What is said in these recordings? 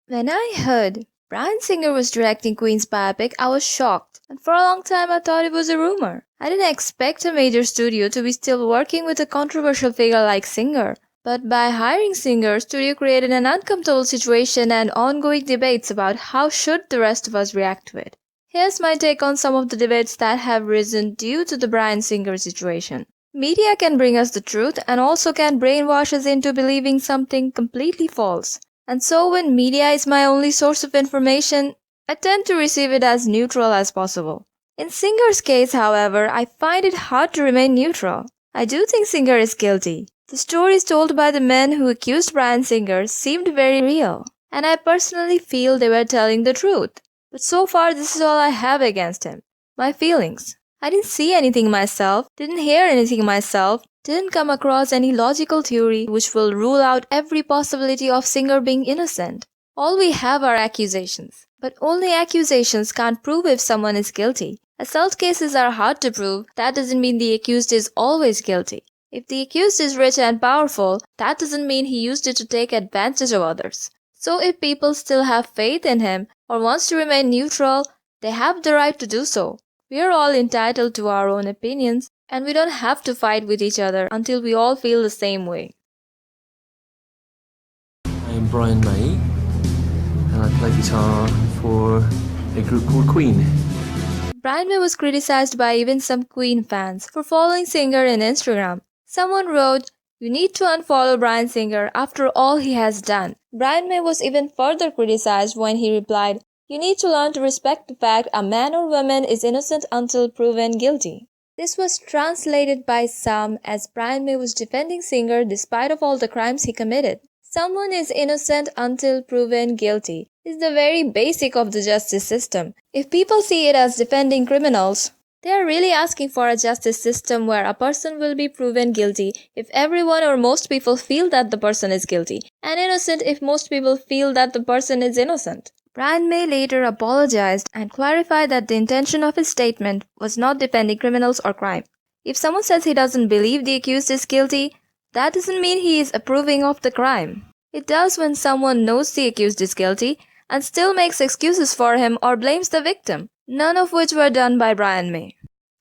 When I heard Bryan Singer was directing Queen's biopic, I was shocked, and for a long time I thought it was a rumor. I didn't expect a major studio to be still working with a controversial figure like Singer. But by hiring Singer, studio created an uncomfortable situation and ongoing debates about how should the rest of us react to it. Here's my take on some of the debates that have risen due to the Bryan Singer situation. Media can bring us the truth and also can brainwash us into believing something completely false. And so when media is my only source of information, I tend to receive it as neutral as possible. In Singer's case, however, I find it hard to remain neutral. I do think Singer is guilty. The stories told by the men who accused Bryan Singer seemed very real, and I personally feel they were telling the truth. But so far, this is all I have against him. My feelings. I didn't see anything myself, didn't hear anything myself, didn't come across any logical theory which will rule out every possibility of Singer being innocent. All we have are accusations. But only accusations can't prove if someone is guilty. Assault cases are hard to prove, that doesn't mean the accused is always guilty. If the accused is rich and powerful, that doesn't mean he used it to take advantage of others. So if people still have faith in him or wants to remain neutral, they have the right to do so. We are all entitled to our own opinions, and we don't have to fight with each other until we all feel the same way. I am Brian May, and I play guitar for a group called Queen. Bryan May was criticized by even some Queen fans for following Singer on Instagram. Someone wrote, "You need to unfollow Bryan Singer after all he has done." Bryan May was even further criticized when he replied, "You need to learn to respect the fact a man or woman is innocent until proven guilty." This was translated by some as Bryan May was defending Singer despite of all the crimes he committed. Someone is innocent until proven guilty is the very basic of the justice system. If people see it as defending criminals, they are really asking for a justice system where a person will be proven guilty if everyone or most people feel that the person is guilty, and innocent if most people feel that the person is innocent. Bryan May later apologized and clarified that the intention of his statement was not defending criminals or crime. If someone says he doesn't believe the accused is guilty, that doesn't mean he is approving of the crime. It does when someone knows the accused is guilty and still makes excuses for him or blames the victim, none of which were done by Bryan May.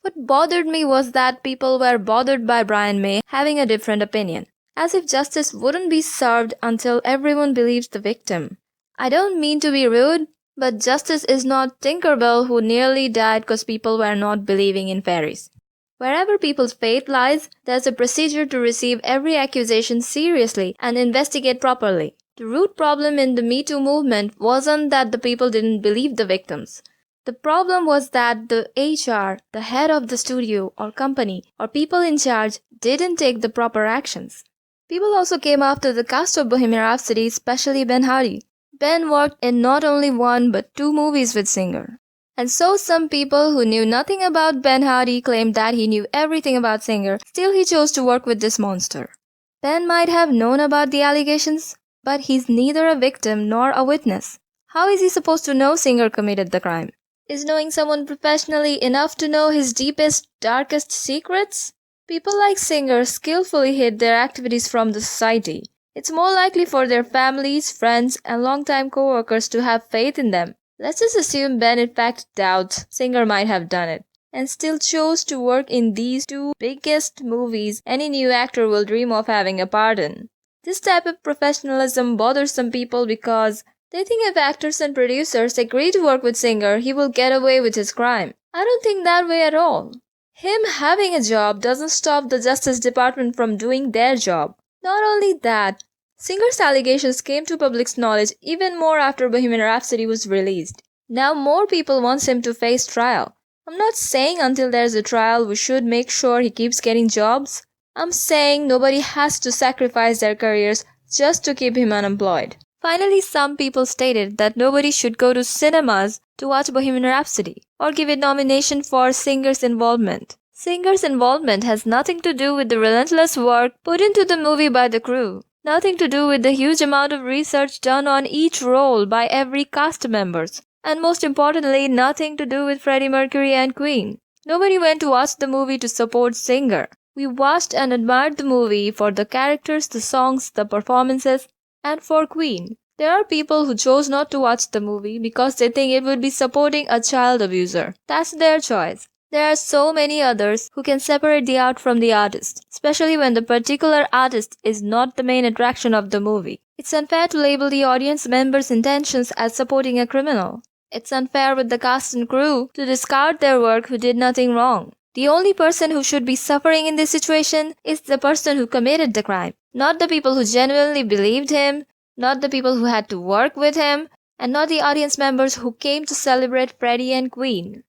What bothered me was that people were bothered by Bryan May having a different opinion, as if justice wouldn't be served until everyone believes the victim. I don't mean to be rude, but justice is not Tinkerbell who nearly died because people were not believing in fairies. Wherever people's faith lies, there's a procedure to receive every accusation seriously and investigate properly. The root problem in the Me Too movement wasn't that the people didn't believe the victims. The problem was that the HR, the head of the studio or company, or people in charge didn't take the proper actions. People also came after the cast of Bohemian Rhapsody, especially Ben Hardy. Ben worked in not only one but 2 movies with Singer. And so some people who knew nothing about Ben Hardy claimed that he knew everything about Singer, still he chose to work with this monster. Ben might have known about the allegations, but he's neither a victim nor a witness. How is he supposed to know Singer committed the crime? Is knowing someone professionally enough to know his deepest, darkest secrets? People like Singer skillfully hid their activities from the society. It's more likely for their families, friends, and longtime co-workers to have faith in them. Let's just assume Ben in fact doubts Singer might have done it, and still chose to work in these 2 biggest movies any new actor will dream of having a part in. This type of professionalism bothers some people because they think if actors and producers agree to work with Singer, he will get away with his crime. I don't think that way at all. Him having a job doesn't stop the Justice Department from doing their job. Not only that, Singer's allegations came to public's knowledge even more after Bohemian Rhapsody was released. Now more people want him to face trial. I'm not saying until there's a trial we should make sure he keeps getting jobs. I'm saying nobody has to sacrifice their careers just to keep him unemployed. Finally, some people stated that nobody should go to cinemas to watch Bohemian Rhapsody or give it nomination for Singer's involvement. Singer's involvement has nothing to do with the relentless work put into the movie by the crew. Nothing to do with the huge amount of research done on each role by every cast members. And most importantly, nothing to do with Freddie Mercury and Queen. Nobody went to watch the movie to support Singer. We watched and admired the movie for the characters, the songs, the performances, and for Queen. There are people who chose not to watch the movie because they think it would be supporting a child abuser. That's their choice. There are so many others who can separate the art from the artist, especially when the particular artist is not the main attraction of the movie. It's unfair to label the audience members' intentions as supporting a criminal. It's unfair with the cast and crew to discard their work who did nothing wrong. The only person who should be suffering in this situation is the person who committed the crime, not the people who genuinely believed him, not the people who had to work with him, and not the audience members who came to celebrate Freddie and Queen.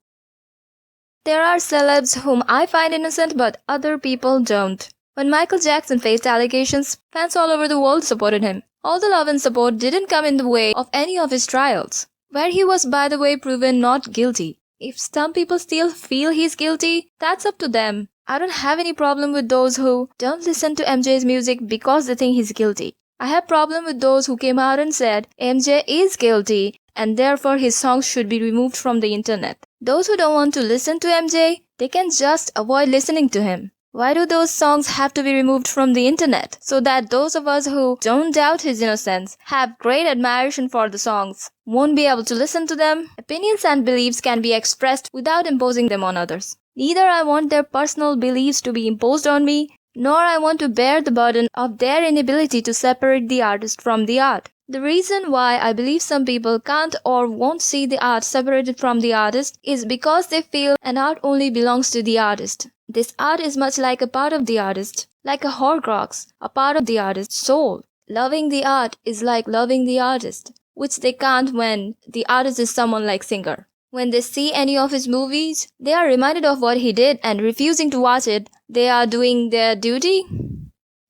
There are celebs whom I find innocent but other people don't. When Michael Jackson faced allegations, fans all over the world supported him. All the love and support didn't come in the way of any of his trials, where he was, by the way, proven not guilty. If some people still feel he's guilty, that's up to them. I don't have any problem with those who don't listen to MJ's music because they think he's guilty. I have problem with those who came out and said MJ is guilty and therefore his songs should be removed from the internet. Those who don't want to listen to MJ, they can just avoid listening to him. Why do those songs have to be removed from the internet? So that those of us who don't doubt his innocence, have great admiration for the songs, won't be able to listen to them? Opinions and beliefs can be expressed without imposing them on others. Neither I want their personal beliefs to be imposed on me, nor I want to bear the burden of their inability to separate the artist from the art. The reason why I believe some people can't or won't see the art separated from the artist is because they feel an art only belongs to the artist. This art is much like a part of the artist, like a Horcrux, a part of the artist's soul. Loving the art is like loving the artist, which they can't when the artist is someone like Singer. When they see any of his movies, they are reminded of what he did and refusing to watch it, they are doing their duty.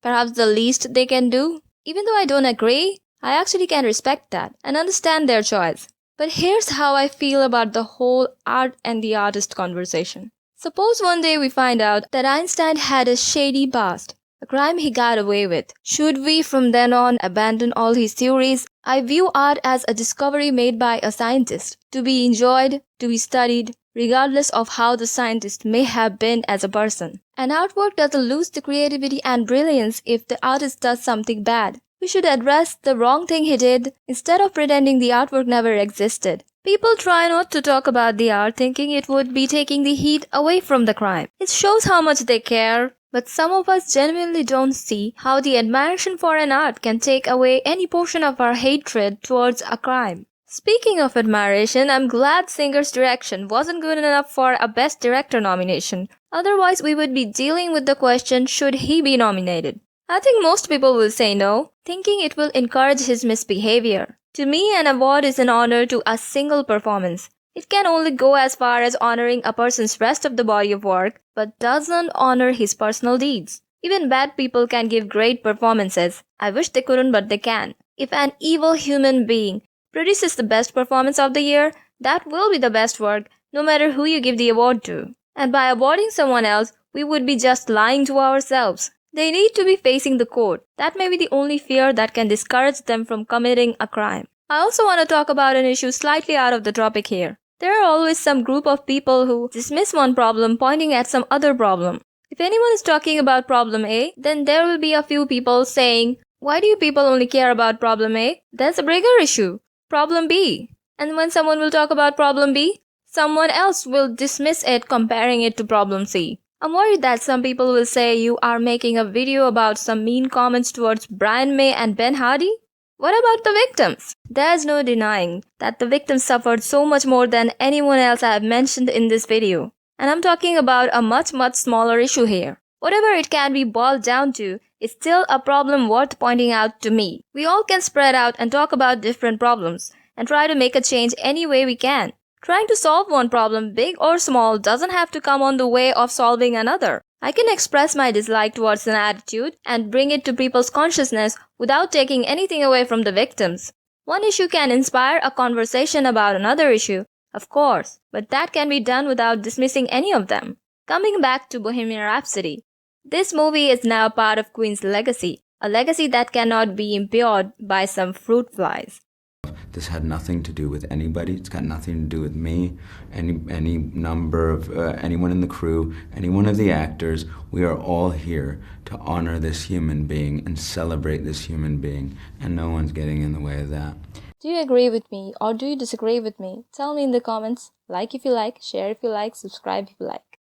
Perhaps the least they can do. Even though I don't agree, I actually can respect that and understand their choice. But here's how I feel about the whole art and the artist conversation. Suppose one day we find out that Einstein had a shady past, a crime he got away with. Should we from then on abandon all his theories? I view art as a discovery made by a scientist, to be enjoyed, to be studied, regardless of how the scientist may have been as a person. An artwork doesn't lose the creativity and brilliance if the artist does something bad. We should address the wrong thing he did instead of pretending the artwork never existed. People try not to talk about the art thinking it would be taking the heat away from the crime. It shows how much they care, but some of us genuinely don't see how the admiration for an art can take away any portion of our hatred towards a crime. Speaking of admiration, I'm glad Singer's direction wasn't good enough for a Best Director nomination. Otherwise, we would be dealing with the question, should he be nominated? I think most people will say no, thinking it will encourage his misbehavior. To me, an award is an honor to a single performance. It can only go as far as honoring a person's rest of the body of work, but doesn't honor his personal deeds. Even bad people can give great performances. I wish they couldn't, but they can. If an evil human being produces the best performance of the year, that will be the best work, no matter who you give the award to. And by awarding someone else, we would be just lying to ourselves. They need to be facing the court. That may be the only fear that can discourage them from committing a crime. I also want to talk about an issue slightly out of the topic here. There are always some group of people who dismiss one problem pointing at some other problem. If anyone is talking about problem A, then there will be a few people saying, why do you people only care about problem A? There's a bigger issue, problem B. And when someone will talk about problem B, someone else will dismiss it comparing it to problem C. I'm worried that some people will say you are making a video about some mean comments towards Brian May and Ben Hardy. What about the victims? There's no denying that the victims suffered so much more than anyone else I have mentioned in this video. And I'm talking about a much smaller issue here. Whatever it can be boiled down to, is still a problem worth pointing out to me. We all can spread out and talk about different problems and try to make a change any way we can. Trying to solve one problem, big or small, doesn't have to come on the way of solving another. I can express my dislike towards an attitude and bring it to people's consciousness without taking anything away from the victims. One issue can inspire a conversation about another issue, of course, but that can be done without dismissing any of them. Coming back to Bohemian Rhapsody, this movie is now part of Queen's legacy, a legacy that cannot be impaired by some fruit flies. This had nothing to do with anybody. It's got nothing to do with me, any number of anyone in the crew, any one of the actors. We are all here to honor this human being and celebrate this human being, and no one's getting in the way of that. Do you agree with me or do you disagree with me? Tell me in the comments. Like if you like, share if you like, subscribe if you like.